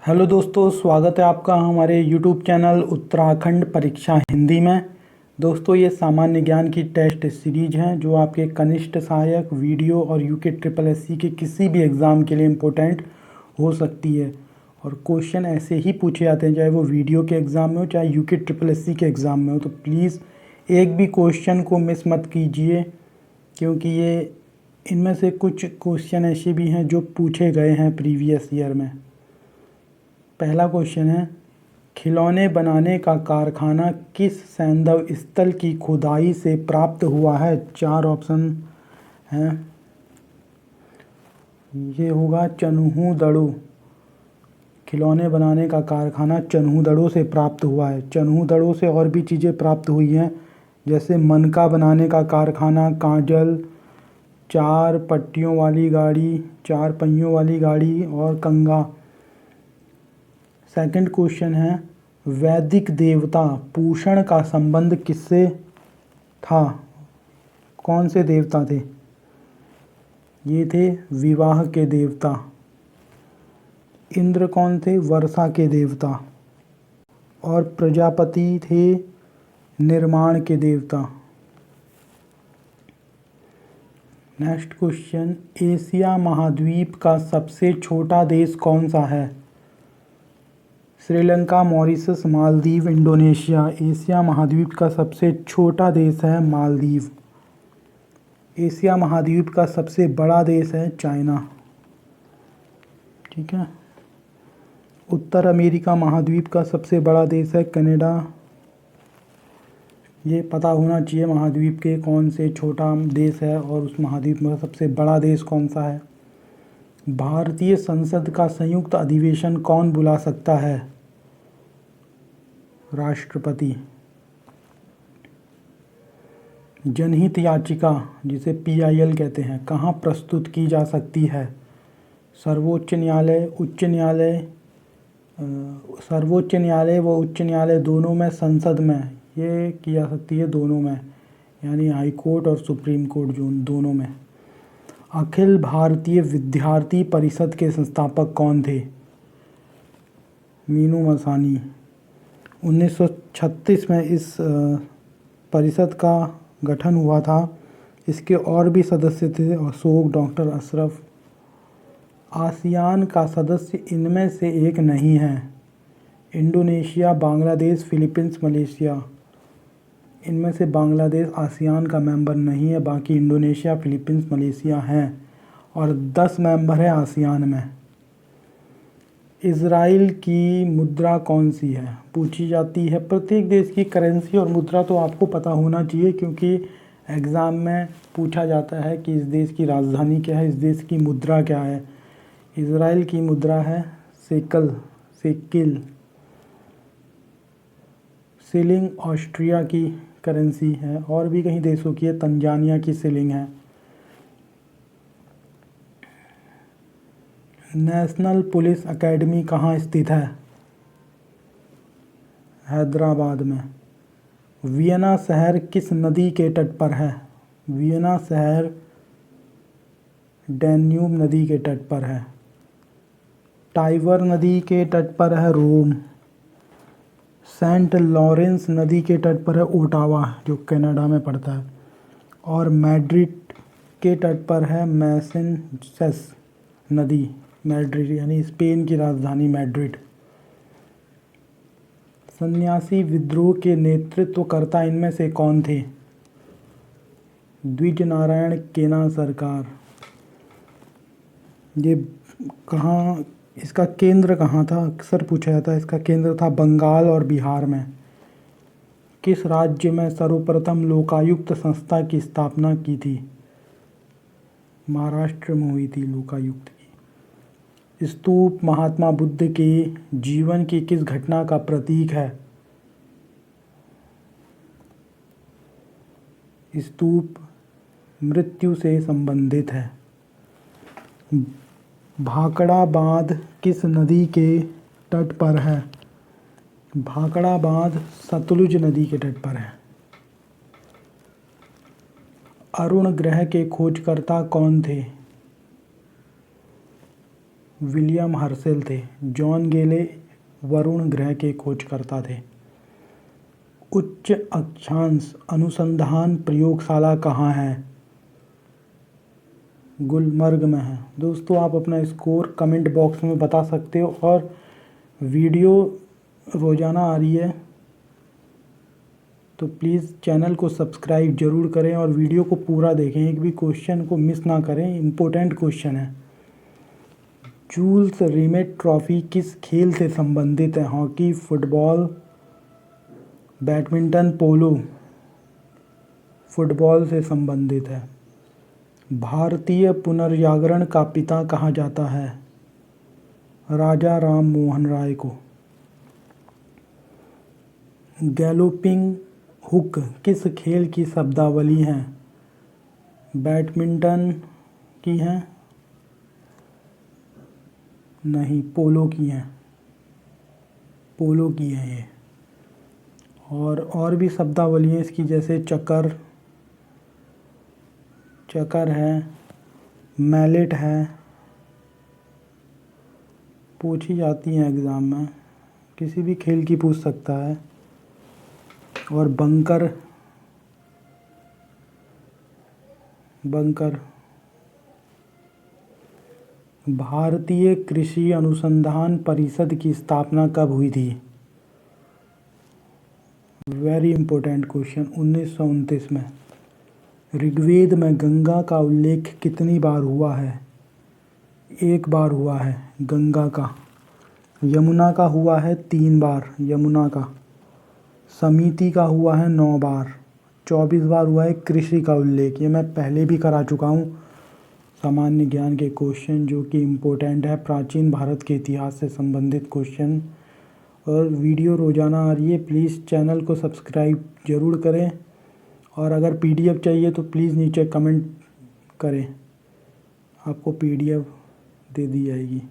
Hello दोस्तों, स्वागत है आपका हमारे यूट्यूब चैनल उत्तराखंड परीक्षा हिंदी में। दोस्तों, ये सामान्य ज्ञान की टेस्ट सीरीज है जो आपके कनिष्ठ सहायक, वीडियो और यूके ट्रिपल एससी के किसी भी एग्ज़ाम के लिए इम्पोर्टेंट हो सकती है। और क्वेश्चन ऐसे ही पूछे जाते हैं, चाहे वो वीडियो के एग्ज़ाम में हो चाहे यूके ट्रिपल एससी के एग्ज़ाम में हो। तो प्लीज़ एक भी क्वेश्चन को मिस मत कीजिए, क्योंकि ये इनमें से कुछ क्वेश्चन ऐसे भी हैं जो पूछे गए हैं प्रीवियस ईयर में। पहला क्वेश्चन है, खिलौने बनाने का कारखाना किस सैंधव स्थल की खुदाई से प्राप्त हुआ है? चार ऑप्शन हैं। ये होगा चन्हूदड़ो। खिलौने बनाने का कारखाना चन्हूदड़ो से प्राप्त हुआ है। चन्हूदड़ो से और भी चीज़ें प्राप्त हुई हैं, जैसे मनका बनाने का कारखाना, काजल, चार पट्टियों वाली गाड़ी, चार पहियों वाली गाड़ी और कंगा। सेकंड क्वेश्चन है, वैदिक देवता पूषण का संबंध किससे था? कौन से देवता थे? ये थे विवाह के देवता। इंद्र कौन थे? वर्षा के देवता। और प्रजापति थे निर्माण के देवता। नेक्स्ट क्वेश्चन, एशिया महाद्वीप का सबसे छोटा देश कौन सा है? Sri Lanka, Mauritius, Maldives, Indonesia. Asia महाद्वीप का सबसे छोटा देश है मालदीव। एशिया महाद्वीप का सबसे बड़ा देश है चाइना। ठीक है। उत्तर अमेरिका महाद्वीप का सबसे बड़ा देश है कनाडा। ये पता होना चाहिए महाद्वीप के कौन से छोटा देश है और उस महाद्वीप में सबसे बड़ा देश कौन सा है। भारतीय संसद का संयुक्त अधिवेशन कौन बुला सकता है? राष्ट्रपति। जनहित याचिका, जिसे पीआईएल कहते हैं, कहाँ प्रस्तुत की जा सकती है? सर्वोच्च न्यायालय, उच्च न्यायालय, सर्वोच्च न्यायालय व उच्च न्यायालय दोनों में, संसद में ये की जा सकती है, दोनों में, यानी हाई कोर्ट और सुप्रीम कोर्ट जोन दोनों में। अखिल भारतीय विद्यार्थी परिषद के संस्थापक कौन थे? मीनू मसानी। 1936 में इस परिषद का गठन हुआ था। इसके और भी सदस्य थे, अशोक, डॉक्टर अशरफ। आसियान का सदस्य इनमें से एक नहीं है। Indonesia, Bangladesh, Philippines, Malaysia. इनमें से बांग्लादेश आसियान का मेंबर नहीं है, बाकी इंडोनेशिया, फिलीपींस, मलेशिया हैं। और 10 मेंबर है आसियान में। इज़राइल की मुद्रा कौन सी है? पूछी जाती है। प्रत्येक देश की करेंसी और मुद्रा तो आपको पता होना चाहिए, क्योंकि एग्ज़ाम में पूछा जाता है कि इस देश की राजधानी क्या है, इस देश की मुद्रा क्या है। इज़राइल की मुद्रा है शेकिल। शिलिंग ऑस्ट्रिया की करेंसी है, और भी कई देशों की है, तंजानिया की शिलिंग है। नेशनल पुलिस एकेडमी कहाँ स्थित है? हैदराबाद में। वियना शहर किस नदी के तट पर है? वियना शहर डैन्यूब नदी के तट पर है। टाइबर नदी के तट पर है रोम। सेंट लॉरेंस नदी के तट पर है ओटावा, जो कनाडा में पड़ता है। और मैड्रिड के तट पर है मैसेंसेस नदी। मैड्रिड यानी स्पेन की राजधानी मैड्रिड। सन्यासी विद्रोह के नेतृत्वकर्ता इनमें से कौन थे? द्विज नारायण केना सरकार। ये कहाँ, इसका केंद्र कहाँ था? अक्सर पूछा जाता है। इसका केंद्र था बंगाल और बिहार में। किस राज्य में सर्वप्रथम लोकायुक्त संस्था की स्थापना की थी? महाराष्ट्र में हुई थी लोकायुक्त की। स्तूप महात्मा बुद्ध के जीवन की किस घटना का प्रतीक है? स्तूप मृत्यु से संबंधित है। भाखड़ा बांध किस नदी के तट पर है? भाखड़ा बांध सतलुज नदी के तट पर है। अरुण ग्रह के खोजकर्ता कौन थे? विलियम हर्शेल थे। जॉन गेले वरुण ग्रह के खोजकर्ता थे। उच्च अक्षांश अनुसंधान प्रयोगशाला कहाँ है? गुलमर्ग में है। दोस्तों आप अपना स्कोर कमेंट बॉक्स में बता सकते हो और वीडियो रोज़ाना आ रही है तो प्लीज़ चैनल को सब्सक्राइब ज़रूर करें और वीडियो को पूरा देखें, एक भी क्वेश्चन को मिस ना करें, इम्पोर्टेंट क्वेश्चन है। जूल्स रिमेट ट्रॉफी किस खेल से संबंधित है? हॉकी, फुटबॉल, बैडमिंटन, पोलो? फुटबॉल से संबंधित है। भारतीय पुनर्जागरण का पिता कहा जाता है? राजा राम मोहन राय को। गैलोपिंग हुक किस खेल की शब्दावली है? बैडमिंटन की है? नहीं, पोलो की है। पोलो की है ये। और भी शब्दावली है इसकी, जैसे चक्कर है, मैलेट है, पूछी जाती हैं एग्ज़ाम में, किसी भी खेल की पूछ सकता है। और बंकर भारतीय कृषि अनुसंधान परिषद की स्थापना कब हुई थी? वेरी इंपॉर्टेंट क्वेश्चन, 1929 में। ऋग्वेद में गंगा का उल्लेख कितनी बार हुआ है? एक बार हुआ है गंगा का। यमुना का हुआ है 3 बार, यमुना का। समिति का हुआ है 9 बार। 24 बार हुआ है कृषि का उल्लेख। ये मैं पहले भी करा चुका हूँ, सामान्य ज्ञान के क्वेश्चन जो कि इम्पोर्टेंट है, प्राचीन भारत के इतिहास से संबंधित क्वेश्चन। और वीडियो रोज़ाना आ रही है, प्लीज़ चैनल को सब्सक्राइब ज़रूर करें। और अगर पीडीएफ चाहिए तो प्लीज़ नीचे कमेंट करें, आपको पीडीएफ दे दी जाएगी।